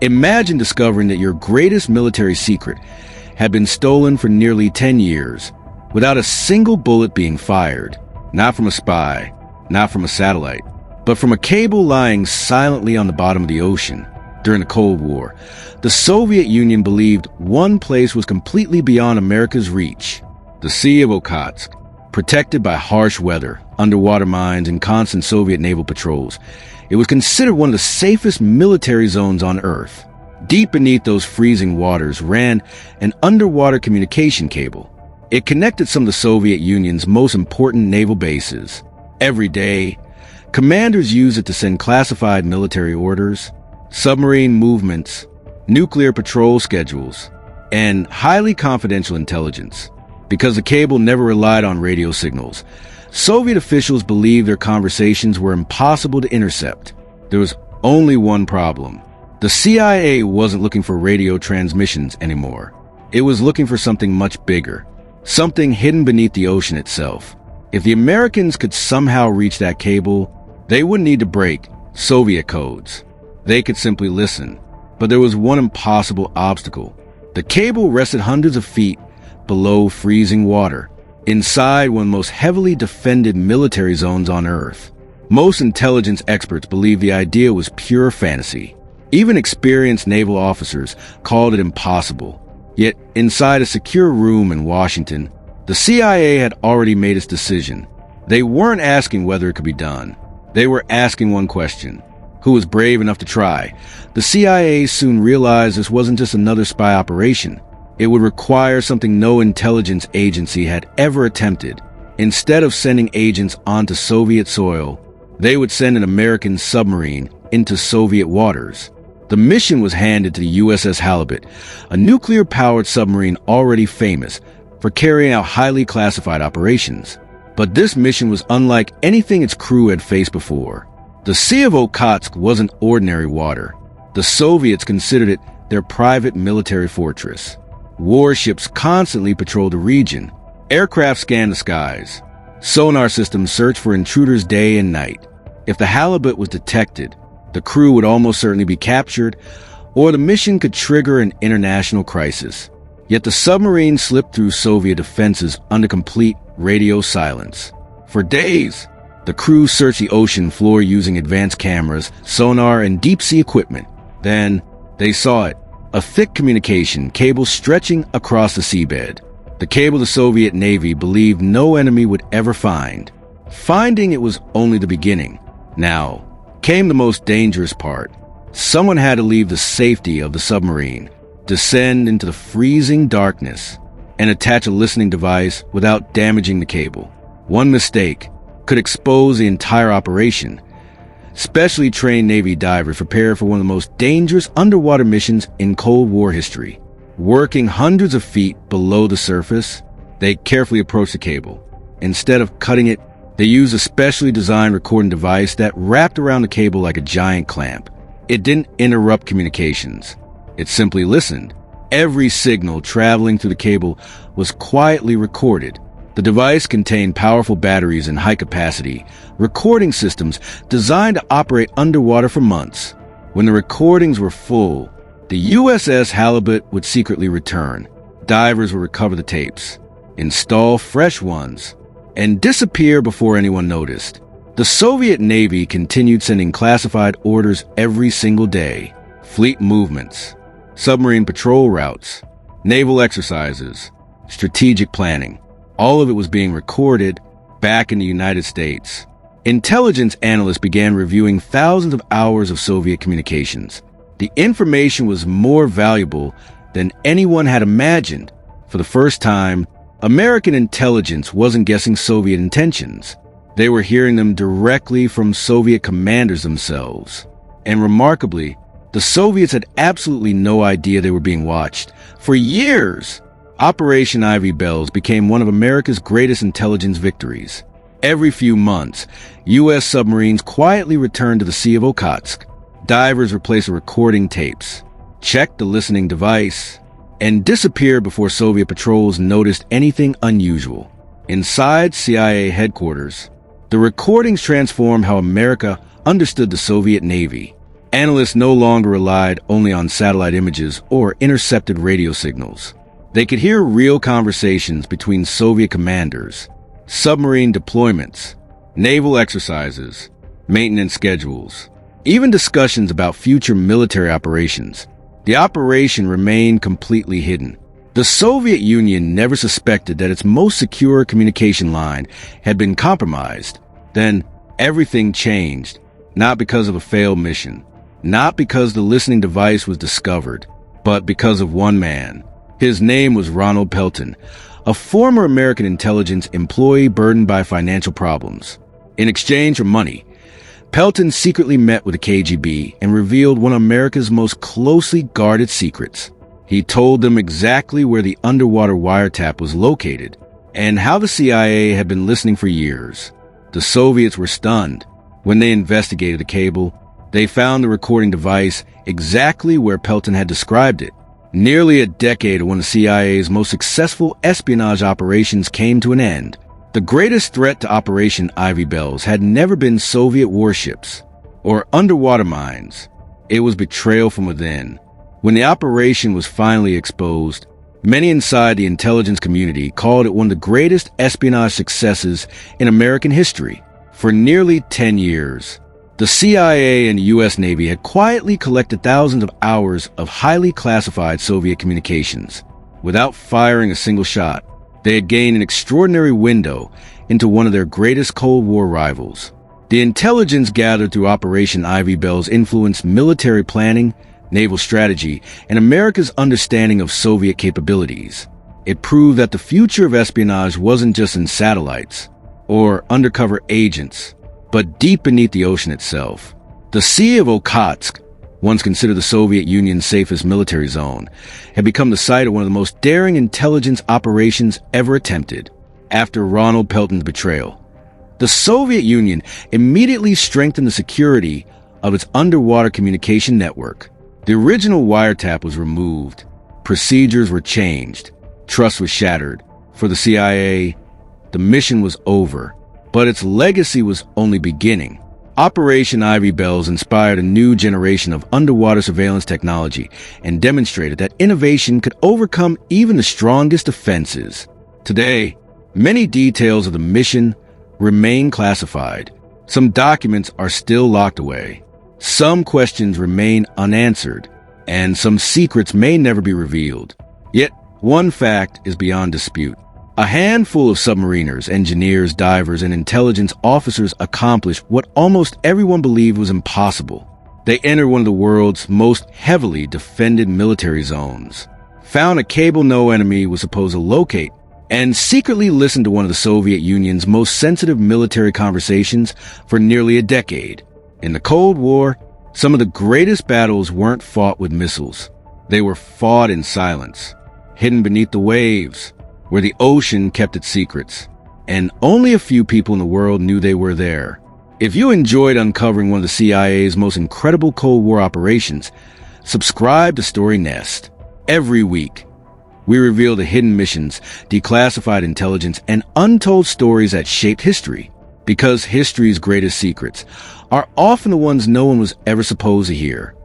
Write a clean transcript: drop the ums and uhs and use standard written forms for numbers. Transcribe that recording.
Imagine discovering that your greatest military secret had been stolen for nearly 10 years without a single bullet being fired. Not from a spy, not from a satellite, but from a cable lying silently on the bottom of the ocean. During the Cold War, the Soviet Union believed one place was completely beyond America's reach: the Sea of Okhotsk. Protected by harsh weather, underwater mines, and constant Soviet naval patrols, it was considered one of the safest military zones on Earth. Deep beneath those freezing waters ran an underwater communication cable. It connected some of the Soviet Union's most important naval bases. Every day, commanders used it to send classified military orders, submarine movements, nuclear patrol schedules, and highly confidential intelligence. Because the cable never relied on radio signals, Soviet officials believed their conversations were impossible to intercept. There was only one problem. The CIA wasn't looking for radio transmissions anymore. It was looking for something much bigger, something hidden beneath the ocean itself. If the Americans could somehow reach that cable, they wouldn't need to break Soviet codes. They could simply listen. But there was one impossible obstacle. The cable rested hundreds of feet below freezing water, inside one of the most heavily defended military zones on Earth. Most intelligence experts believed the idea was pure fantasy. Even experienced naval officers called it impossible. Yet, inside a secure room in Washington, the CIA had already made its decision. They weren't asking whether it could be done. They were asking one question: who was brave enough to try? The CIA soon realized this wasn't just another spy operation. It would require something no intelligence agency had ever attempted. Instead of sending agents onto Soviet soil, they would send an American submarine into Soviet waters. The mission was handed to the USS Halibut, a nuclear-powered submarine already famous for carrying out highly classified operations. But this mission was unlike anything its crew had faced before. The Sea of Okhotsk wasn't ordinary water. The Soviets considered it their private military fortress. Warships constantly patrolled the region. Aircraft scanned the skies. Sonar systems searched for intruders day and night. If the Halibut was detected, the crew would almost certainly be captured, or the mission could trigger an international crisis. Yet the submarine slipped through Soviet defenses under complete radio silence. For days, the crew searched the ocean floor using advanced cameras, sonar, and deep-sea equipment. Then, they saw it. A thick communication cable stretching across the seabed. The cable the Soviet Navy believed no enemy would ever find. Finding it was only the beginning. Now came the most dangerous part. Someone had to leave the safety of the submarine, descend into the freezing darkness, and attach a listening device without damaging the cable. One mistake could expose the entire operation. Specially trained Navy divers prepared for one of the most dangerous underwater missions in Cold War history. Working hundreds of feet below the surface, they carefully approached the cable. Instead of cutting it, they used a specially designed recording device that wrapped around the cable like a giant clamp. It didn't interrupt communications. It simply listened. Every signal traveling through the cable was quietly recorded. The device contained powerful batteries and high-capacity recording systems designed to operate underwater for months. When the recordings were full, the USS Halibut would secretly return. Divers would recover the tapes, install fresh ones, and disappear before anyone noticed. The Soviet Navy continued sending classified orders every single day. Fleet movements, submarine patrol routes, naval exercises, strategic planning. All of it was being recorded back in the United States. Intelligence analysts began reviewing thousands of hours of Soviet communications. The information was more valuable than anyone had imagined. For the first time, American intelligence wasn't guessing Soviet intentions. They were hearing them directly from Soviet commanders themselves. And remarkably, the Soviets had absolutely no idea they were being watched. For years, Operation Ivy Bells became one of America's greatest intelligence victories. Every few months, U.S. submarines quietly returned to the Sea of Okhotsk. Divers replaced the recording tapes, checked the listening device, and disappeared before Soviet patrols noticed anything unusual. Inside CIA headquarters, the recordings transformed how America understood the Soviet Navy. Analysts no longer relied only on satellite images or intercepted radio signals. They could hear real conversations between Soviet commanders, submarine deployments, naval exercises, maintenance schedules, even discussions about future military operations. The operation remained completely hidden. The Soviet Union never suspected that its most secure communication line had been compromised. Then everything changed, not because of a failed mission, not because the listening device was discovered, but because of one man. His name was Ronald Pelton, a former American intelligence employee burdened by financial problems. In exchange for money, Pelton secretly met with the KGB and revealed one of America's most closely guarded secrets. He told them exactly where the underwater wiretap was located and how the CIA had been listening for years. The Soviets were stunned. When they investigated the cable, they found the recording device exactly where Pelton had described it. Nearly a decade of one of the CIA's most successful espionage operations came to an end. The greatest threat to Operation Ivy Bells had never been Soviet warships or underwater mines. It was betrayal from within. When the operation was finally exposed, many inside the intelligence community called it one of the greatest espionage successes in American history. For nearly 10 years, the CIA and the U.S. Navy had quietly collected thousands of hours of highly classified Soviet communications. Without firing a single shot, they had gained an extraordinary window into one of their greatest Cold War rivals. The intelligence gathered through Operation Ivy Bells influenced military planning, naval strategy, and America's understanding of Soviet capabilities. It proved that the future of espionage wasn't just in satellites or undercover agents, but deep beneath the ocean itself. The Sea of Okhotsk, once considered the Soviet Union's safest military zone, had become the site of one of the most daring intelligence operations ever attempted. After Ronald Pelton's betrayal, the Soviet Union immediately strengthened the security of its underwater communication network. The original wiretap was removed. Procedures were changed. Trust was shattered. For the CIA, the mission was over, but its legacy was only beginning. Operation Ivy Bells inspired a new generation of underwater surveillance technology and demonstrated that innovation could overcome even the strongest defenses. Today, many details of the mission remain classified. Some documents are still locked away. Some questions remain unanswered, and some secrets may never be revealed. Yet, one fact is beyond dispute. A handful of submariners, engineers, divers, and intelligence officers accomplished what almost everyone believed was impossible. They entered one of the world's most heavily defended military zones, found a cable no enemy was supposed to locate, and secretly listened to one of the Soviet Union's most sensitive military conversations for nearly a decade. In the Cold War, some of the greatest battles weren't fought with missiles. They were fought in silence, hidden beneath the waves, where the ocean kept its secrets, and only a few people in the world knew they were there. If you enjoyed uncovering one of the CIA's most incredible Cold War operations, subscribe to Story Nest. Every week, we reveal the hidden missions, declassified intelligence, and untold stories that shaped history. Because history's greatest secrets are often the ones no one was ever supposed to hear.